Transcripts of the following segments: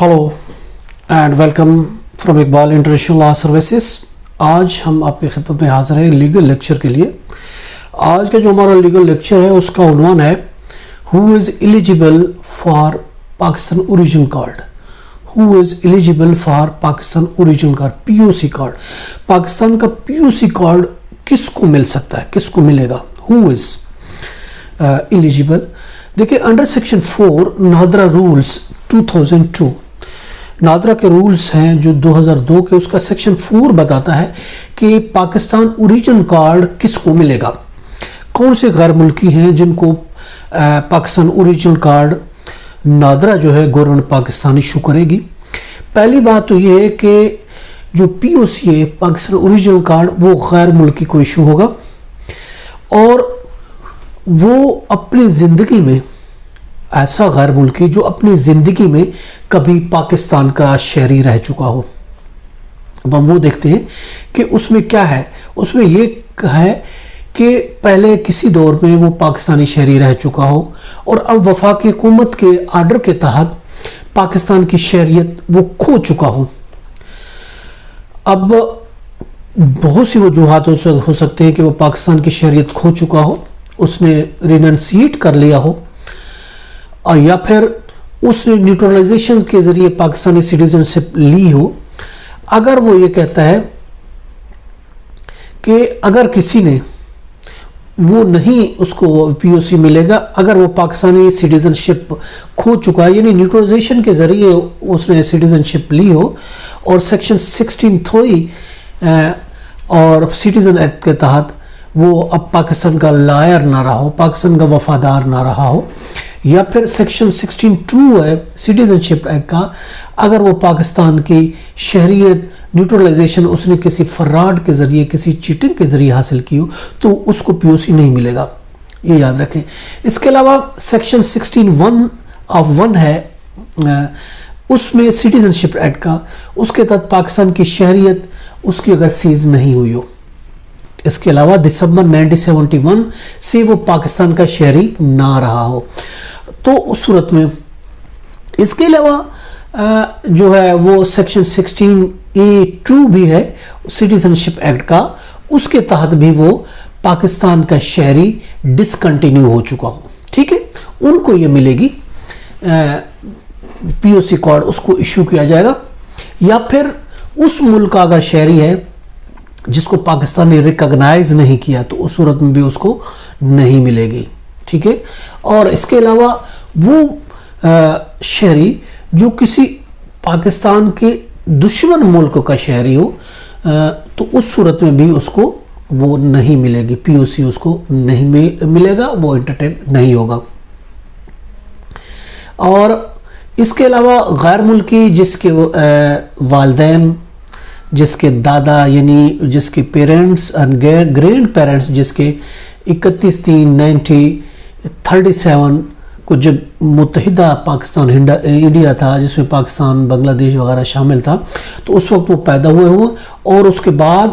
Hello and welcome from Iqbal international law services. آج ہم آپ کی خدمت میں حاضر ہیں لیگل لیکچر کے لیے۔ آج کا جو ہمارا لیگل لیکچر ہے اس کا عنوان ہے who is eligible for Pakistan origin card. Who is eligible for Pakistan origin card, P O C card. Pakistan کا پی او سی کارڈ کس کو مل سکتا ہے، کس کو ملے گا؟ Who is eligible. دیکھیں under section 4 NADRA rules 2002، NADRA کے رولز ہیں جو 2002 کے، اس کا سیکشن 4 بتاتا ہے کہ پاکستان اوریجن کارڈ کس کو ملے گا، کون سے غیر ملکی ہیں جن کو پاکستان اوریجن کارڈ نادرا جو ہے گورنمنٹ پاکستان ایشو کرے گی۔ پہلی بات تو یہ ہے کہ جو پی او سی ہے پاکستان اوریجن کارڈ وہ غیر ملکی کو ایشو ہوگا، اور وہ اپنی زندگی میں ایسا غیر ملکی جو اپنی زندگی میں کبھی پاکستان کا شہری رہ چکا ہو۔ اب ہم وہ دیکھتے ہیں کہ اس میں کیا ہے۔ اس میں یہ ہے کہ پہلے کسی دور میں وہ پاکستانی شہری رہ چکا ہو اور اب وفاقی حکومت کے آرڈر کے تحت پاکستان کی شہریت وہ کھو چکا ہو۔ اب بہت سی وجوہات ہو سکتے ہیں کہ وہ پاکستان کی شہریت کھو چکا ہو، اس نے ریننسیٹ کر لیا ہو، اور یا پھر اس نے نیوٹرلائزیشن کے ذریعے پاکستانی سٹیزن شپ لی ہو۔ اگر وہ یہ کہتا ہے کہ اگر کسی نے وہ نہیں اس کو پی او سی ملے گا اگر وہ پاکستانی سٹیزن شپ کھو چکا ہے، یعنی نیوٹرلائزیشن کے ذریعے اس نے سٹیزن شپ لی ہو اور سیکشن 16(3) اور سٹیزن ایکٹ کے تحت وہ اب پاکستان کا لائر نہ رہا ہو، پاکستان کا وفادار نہ رہا ہو، یا پھر سیکشن 16(2) ہے سٹیزن شپ ایکٹ کا، اگر وہ پاکستان کی شہریت نیوٹرلائزیشن اس نے کسی فراڈ کے ذریعے، کسی چیٹنگ کے ذریعے حاصل کی ہو تو اس کو پی او سی نہیں ملے گا، یہ یاد رکھیں۔ اس کے علاوہ سیکشن 16(1) ہے اس میں سٹیزن شپ ایکٹ کا، اس کے تحت پاکستان کی شہریت اس کی اگر سیز نہیں ہوئی ہو، اس کے علاوہ دسمبر 1971 سے وہ پاکستان کا شہری نہ رہا ہو، تو اس صورت میں اس کے علاوہ جو ہے وہ سیکشن 16(a)(2) بھی ہے سٹیزن شپ ایکٹ کا، اس کے تحت بھی وہ پاکستان کا شہری ڈسکنٹینیو ہو چکا ہو، ٹھیک ہے، ان کو یہ ملے گی پی او سی کارڈ، اس کو ایشو کیا جائے گا۔ یا پھر اس ملک کا اگر شہری ہے جس کو پاکستان نے ریکگنائز نہیں کیا تو اس صورت میں بھی اس کو نہیں ملے گی، ٹھیک ہے۔ اور اس کے علاوہ وہ شہری جو کسی پاکستان کے دشمن ملک کا شہری ہو تو اس صورت میں بھی اس کو وہ نہیں ملے گی، پی او سی اس کو نہیں ملے گا، وہ انٹرٹین نہیں ہوگا۔ اور اس کے علاوہ غیر ملکی جس کے والدین، جس کے دادا یعنی جس کے پیرنٹس اینڈ گرینڈ پیرنٹس، جس کے 31/3/1937 کو جب متحدہ پاکستان انڈیا تھا جس میں پاکستان بنگلہ دیش وغیرہ شامل تھا، تو اس وقت وہ پیدا ہوئے اور اس کے بعد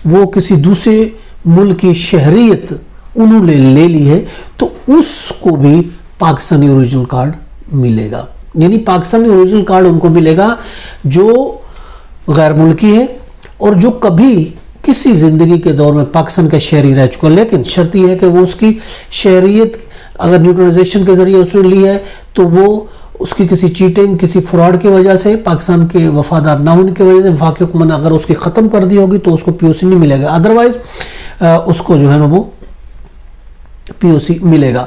وہ کسی دوسرے ملک کی شہریت انہوں نے لے لی ہے تو اس کو بھی پاکستانی اوریجنل کارڈ ملے گا، یعنی پاکستانی اوریجنل کارڈ ان کو ملے گا جو غیر ملکی ہے اور جو کبھی کسی زندگی کے دور میں پاکستان کا شہری رہ چکا، لیکن شرط یہ ہے کہ وہ اس کی شہریت اگر نیوٹرلائزیشن کے ذریعے اس نے لی ہے تو وہ اس کی کسی چیٹنگ، کسی فراڈ کی وجہ سے، پاکستان کے وفادار نہ ہونے کی وجہ سے وفاقی حکومت اگر اس کی ختم کر دی ہوگی تو اس کو پی او سی نہیں ملے گا، ادروائز اس کو جو ہے نا وہ پی او سی ملے گا۔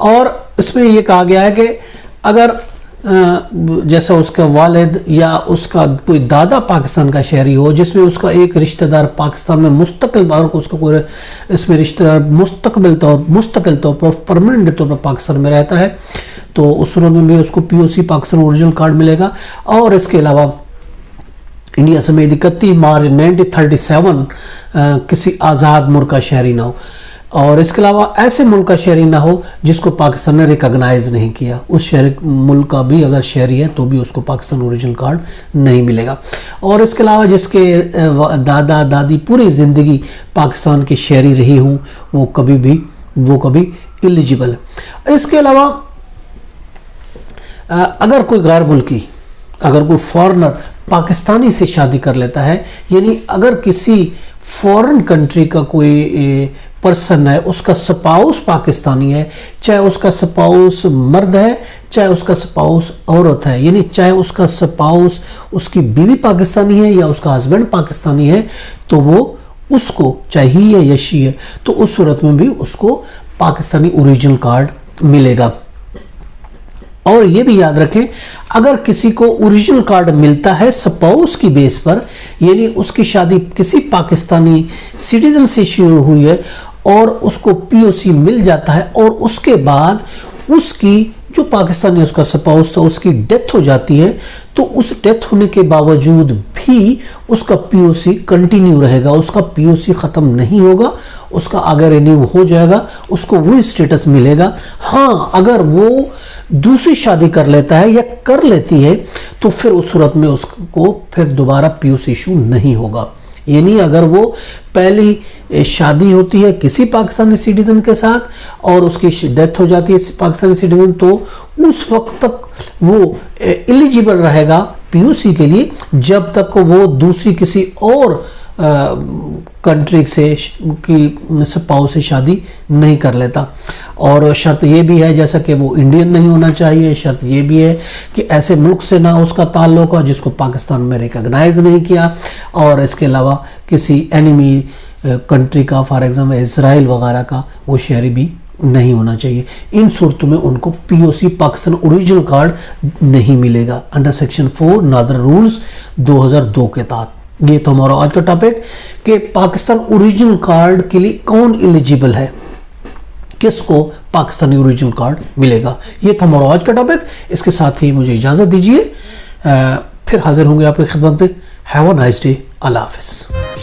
اور اس میں یہ کہا گیا ہے کہ اگر جیسا اس کا والد یا اس کا کوئی دادا پاکستان کا شہری ہو جس میں اس کا ایک رشتہ دار پاکستان میں مستقل اس کا کوئی اس میں رشتہ دار مستقل طور پر پرماننٹ طور پر پاکستان میں رہتا ہے تو اس صورت میں بھی اس کو پی او سی پاکستان اوریجنل کارڈ ملے گا۔ اور اس کے علاوہ انڈیا سمیت 31 مارچ 1937 کسی آزاد ملک کا شہری نہ ہو، اور اس کے علاوہ ایسے ملک کا شہری نہ ہو جس کو پاکستان نے ریکگنائز نہیں کیا، اس ملک کا بھی اگر شہری ہے تو بھی اس کو پاکستان اوریجنل کارڈ نہیں ملے گا۔ اور اس کے علاوہ جس کے دادا دادی پوری زندگی پاکستان کے شہری رہی ہوں وہ کبھی ایلیجیبل ہے۔ اس کے علاوہ اگر کوئی غیر ملکی اگر کوئی فارنر پاکستانی سے شادی کر لیتا ہے، یعنی اگر کسی فورن کنٹری کا کوئی پرسن ہے، اس کا سپاؤس پاکستانی ہے، چاہے اس کا سپاؤس مرد ہے چاہے اس کا سپاؤس عورت ہے، یعنی چاہے اس کا سپاؤس اس کی بیوی پاکستانی ہے یا اس کا ہسبینڈ پاکستانی ہے، تو وہ اس کو چاہے ہی ہے یا شی ہے، تو اس صورت میں بھی اس کو پاکستانی اوریجنل کارڈ ملے گا۔ اور یہ بھی یاد رکھیں، اگر کسی کو اوریجنل کارڈ ملتا ہے سپاؤس کی بیس پر، یعنی اس کی شادی کسی پاکستانی سٹیزن سے شروع ہوئی ہے اور اس کو پی او سی مل جاتا ہے، اور اس کے بعد اس کی جو پاکستانی اس کا سپاؤس تھا اس کی ڈیتھ ہو جاتی ہے، تو اس ڈیتھ ہونے کے باوجود بھی اس کا پی او سی کنٹینیو رہے گا، اس کا پی او سی ختم نہیں ہوگا، اس کا آگے رینیو ہو جائے گا، اس کو وہی سٹیٹس ملے گا۔ ہاں اگر وہ دوسری شادی کر لیتا ہے یا کر لیتی ہے تو پھر اس صورت میں اس کو پھر دوبارہ پی او سی ایشو نہیں ہوگا۔ یعنی اگر وہ پہلی شادی ہوتی ہے کسی پاکستانی سٹیزن کے ساتھ اور اس کی ڈیتھ ہو جاتی ہے پاکستانی سٹیزن، تو اس وقت تک وہ ایلیجیبل رہے گا پی او سی کے لیے جب تک وہ دوسری کسی اور کنٹری سے کی سپاؤس سے شادی نہیں کر لیتا۔ اور شرط یہ بھی ہے جیسا کہ وہ انڈین نہیں ہونا چاہیے، شرط یہ بھی ہے کہ ایسے ملک سے نہ اس کا تعلق ہو جس کو پاکستان میں ریکگنائز نہیں کیا، اور اس کے علاوہ کسی اینیمی کنٹری کا، فار ایگزامپل اسرائیل وغیرہ کا وہ شہری بھی نہیں ہونا چاہیے۔ ان صورتوں میں ان کو پی او سی پاکستان اوریجنل کارڈ نہیں ملے گا انڈر سیکشن 4 نادر رولز 2002 کے تحت۔ یہ تو ہمارا آج کا ٹاپک کہ پاکستان اوریجنل کارڈ کے لیے کون ایلیجیبل ہے، کس کو پاکستانی اوریجنل کارڈ ملے گا۔ یہ تھا ہمارا آج کا ٹاپک۔ اس کے ساتھ ہی مجھے اجازت دیجیے، پھر حاضر ہوں گے آپ کی خدمت میں۔ Have a nice day. اللہ حافظ۔